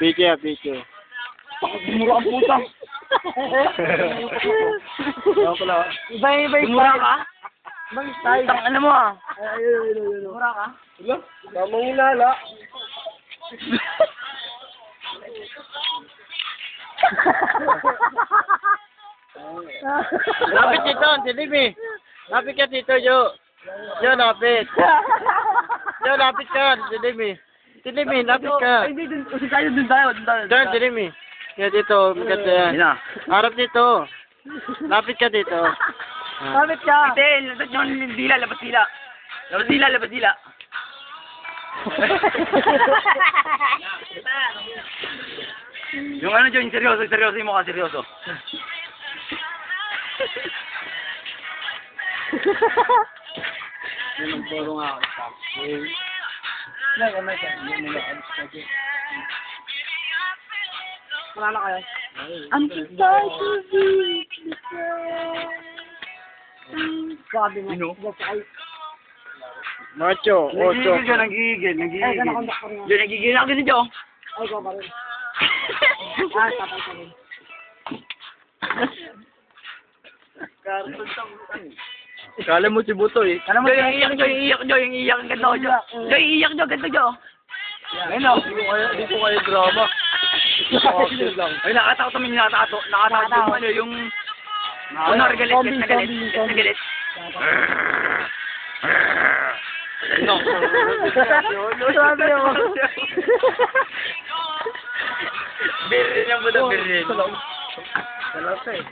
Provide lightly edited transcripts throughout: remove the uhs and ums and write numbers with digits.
Picture, picture. Mura ang puta. Yan pala. Iba yung Mura ka? Ibang style. Tang ano mo ah. Ayun. Mura ka? Wala, tamang ilala. Lapit dito, dilim eh. Lapit ka dito, Jo. Jo, lapit. Jo, lapit ka, dilim eh. Dilim eh, lapit ka. Ay, hindi, dun tayo. Diyan, dilim eh. Kaya dito, maganda yan. Yan na. Harap dito. Lapit ka dito. Lapit ka. Hindi, lapit yung dila, labas dila. Labas dila. Yung ano dyan, seryoso yung mukha, seryoso. Yung puro nga ako. Wala na kayo. I'm so sorry to be Sabi mo. Sino? Macho, ocho. Nagigigil. Ay, gano'n kontak ko rin. Yun, nagigigil ako din dyan. Ay, ko pa rin. Ah, tapos ka rin. Kala mo si Buto eh. Alam mo, yung iiyak, ganito ko dyan. Yung iiyak dyan, ganito dyan. Ayun na, hindi ko kayo drama. Ay, nakatakot kami, nakatakot yung kunwari galit. No. Sabi mo. Birin niya mo na, birin. Salata eh.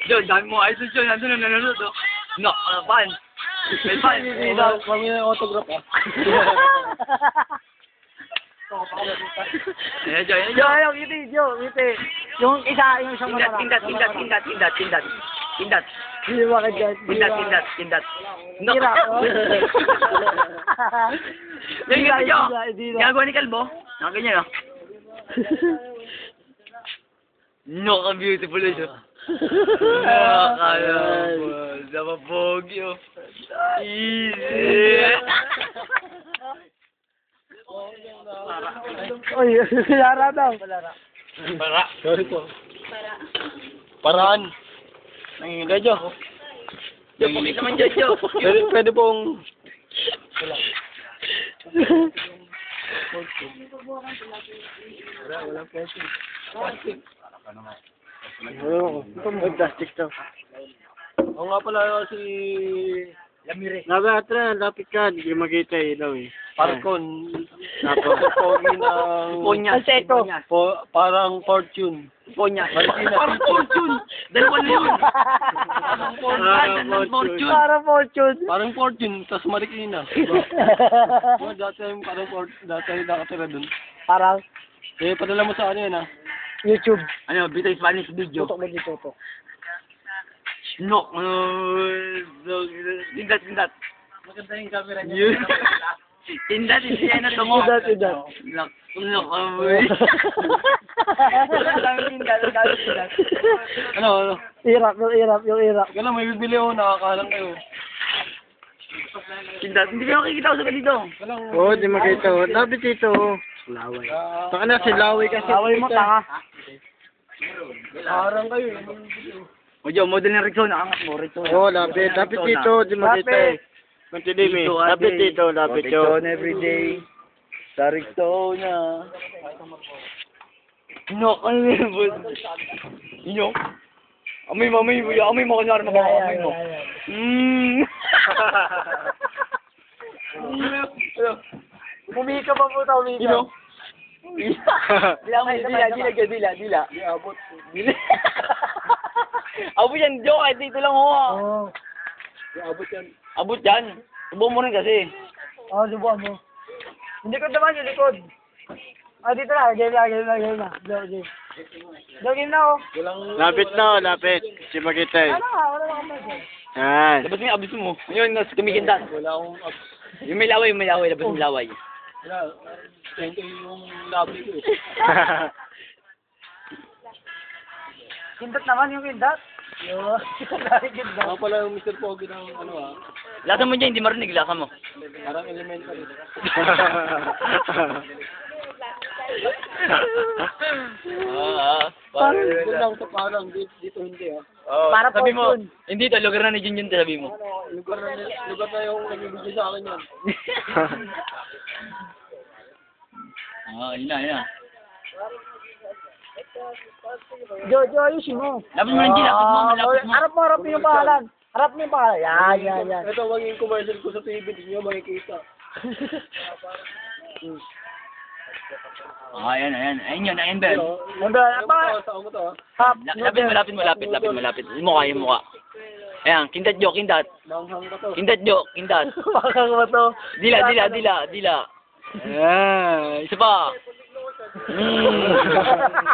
John, dami mo ayos John, nandun na nanonood. No, fan. May fan. Kami na autograph ah. Ayan, John. Yung ngiti. Yung isa, yung isang Tindat. Hindi ba ka dyan? Tindat. No. Tira. Yung ngiti nyo. Hindi. Gagawa ni Kalbo. Nakaganyan ah. No, ka-beautiful ito. Nakakayabol. Napapogi oh. Easy. Uy, Lara daw. Para. Sorry po. Paraan. Nanginginig Jo. Jo, pokit naman dyan, Jo. Pwede pong... Wala pwede. Ito mo plastic to. Oo nga pala si... Lamire. Lapit ka, hindi makita ilaw eh. Parkon. Tapos Pogi ng... Ponya. Alseto. Parang fortune. Ponya. Marikina. Parang fortune. Dalawa na yun. Parang fortune. Para fortune. Parang fortune, tas Marikina. Dati nakatira dun. Parang Eh, padala mo sa ano yan ah. YouTube. Ano, Bitoy Spanish video. Tutok mo dito to. No. Tindat. Maganda yung camera niya. Tindat, hindi yan na tungo. Tindat. No, amoy. Tindat. Ano? Yung irap. Gano'n, may bibili ako, nakakahalang kayo. Tindat, hindi ka makikita ko sa dito. Oo, di makita ko. Lapit dito. Laway. Saka na si Laway kasi. Away mo, tanga. Harang kayo. O Jo, model ng Rexona, angat mo, Rexona. Oo, lapit. Lapit dito, di makita eh. Continue me. Lapit dito, lapit dito. Rexona everyday. Sa Rexona. No, ano yun? Inyo? Amoy mo, kunyari amoy mo. Umika pa po tao, umika. Ino? Dila. Abot. Abot yan, Jo, kahit dito lang ho. Oo. Abot yan. Abot yan. Subukan mo rin kasi. Oo, subukan mo. Hindi ko naman yung likod. Ah, dito na. Game na. Game na, oh. Lapit na, lapit. Si makita eh. Wala na kamay. Yan. Labas mo yung abis mo. Yun, nas kumikinda. Wala akong... Yung may laway, labas mo yung laway. Wala. Ito yung labi ko eh. Kindat naman yung kindat. Yo. Nakikid ba? Ako pala yung Mr. Pogi ng ano ah. Lasa mo dyan, hindi marinig, lasa mo. Parang elementary. Parang, Dito lang sa parang, dito hindi ah. Para sabi mo, fortune. hindi to, lugar na ni Junjun, sabi mo. Lugar na yung nagbibigay sa akin yan. Yun na. Jojo, ayusin mo. Lapit mo lang dyan, lapit mo. Harap mo yung pangalan. Harap mo yung pangalan. Yan. Ito maging commercial ko sa TV, hindi nyo makikita. Ayan. Ayun yun, ayun, Ben. Saan mo to ah? Lapit mo. Yung mukha. Ayan, kindat Jo. Manghang ka to. Kindat Jo. Baka ba to? Dila. Ayan, isa pa.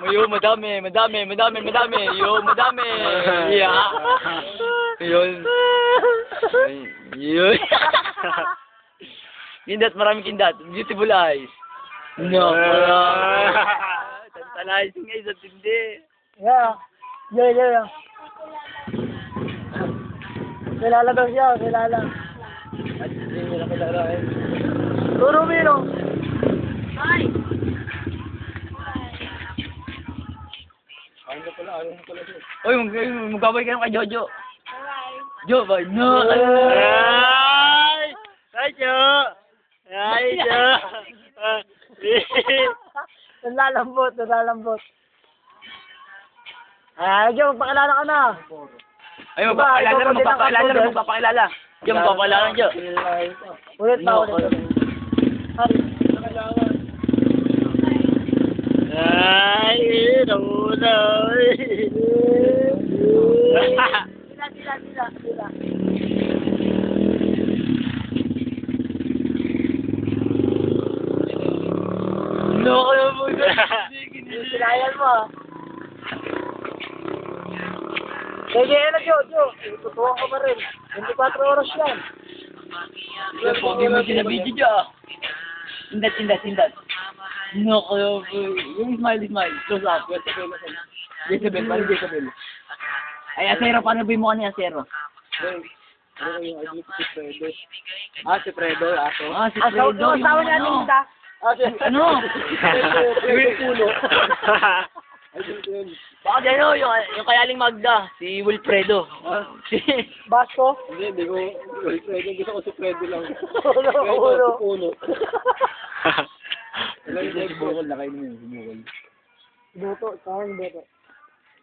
Yo, madami. Yo, madami. Yeah. Yun. Kindat, maraming kindat. Beautiful eyes. No. Tantalizing eyes at hindi. Yeah. Kilala daw siya, kilala. Hindi nila kilala eh. Turo Miro. Ano pala siya. Uy, magkabay ka kay Jojo. Jo, bye. No. Hi, Jo! Hi, Jo! Nalalambot. Jo, magpakilala ka na. Ay, magpapakilala. Jo, magpapakilala, Jo. Ulit pa. Ay, nauna. Dila. No, kaya mo. Sinayan mo. Sige, Jo. Tutuwa ka pa rin. 24 oras yan. Pogi mo sila video, Jo. Tindat. No, kaya mo. Yung smile. Close up. Jezebel, parang Jezebel. Ay, Acero, paano ba mo ka ni Acero? Ano yung idol ko si Fredo? Si Fredo, aso. Si Fredo. Asawa niya Ano? Linda. Ano? Yung puno. Idol ko yun. Baka yung kayaling Magda, si Wilfredo. Basco. Hindi ko. Fredo, gusto ko si Fredo lang. Ulo. Puno. Si Bukol, nakainin mo si Bukol. Buto.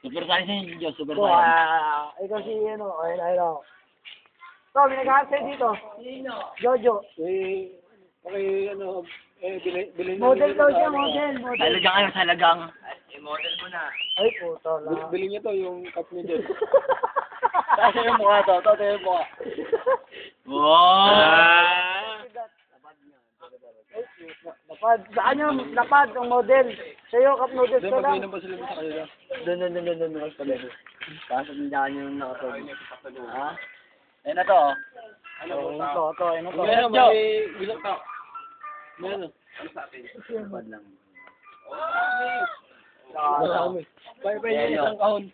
Super science niya, Diyos, super science. Ito si ayun. So, may nag-answer dito. Jojo. Okay, bilhin Model daw siya, model. Salagang. Ay, puto lang. Bilhin niya to, yung cup niya dyan. Tayo yung mukha to, yung mukha. Wow! Lapad. Saan yung lapad, ang model? Sa'yo, cup noodles Hindi, ka lang. mag-inom ba sila sa kanila? Doon. Pasok ng daan yung nakatog. Ha? Ayun na to. Ito. Meron, may bilang ka. Meron. Bad lang. Masami. Pwede yung isang kahon.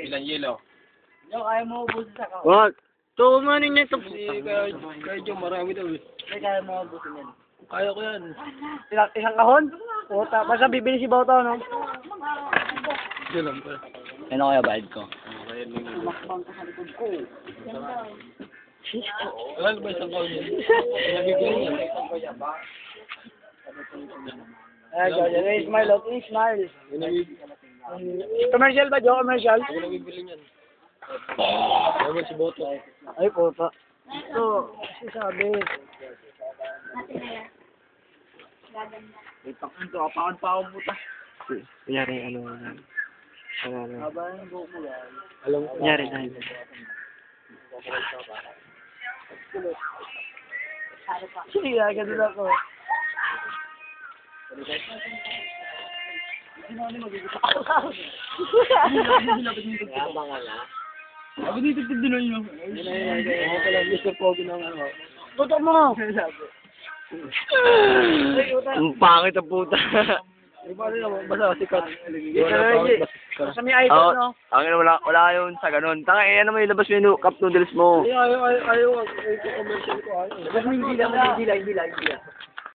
Ilan yelo? Ayaw mo ubusin sa kao. Wag. So, manin niya ito. Kaya Joe, marami daw eh. Kaya mo ubusin yan. Kaya ko yan. Isang kahon? Puta. Basta bibili si Bautaw, no? Hindi lang pa. Ano kaya bayad ko? Wala ba isang kahon yun? Nabibili niya. Jojo. Smile. Commercial ba, Joe? Commercial? Ako nabibili niyan. Ewan si Boto. Ay, puta. Ito, kasi sabi. Ito, apakan pa ako puta. Kunyari, ano. Haba yung buko yan. Alam ko. Kunyari tayo. Sige, ganun ako. Ako dito tignan nyo. Ako pala, Mr. Pogi ng ano. Puto mo! Ang pangit ang puta. Basta sikat. Sa may idol, no? Ang wala yun sa ganun. Tanga, ano mo ilabas mo yung cup noodles mo. Ayaw. Commercial ko, ayaw. Hindi lang.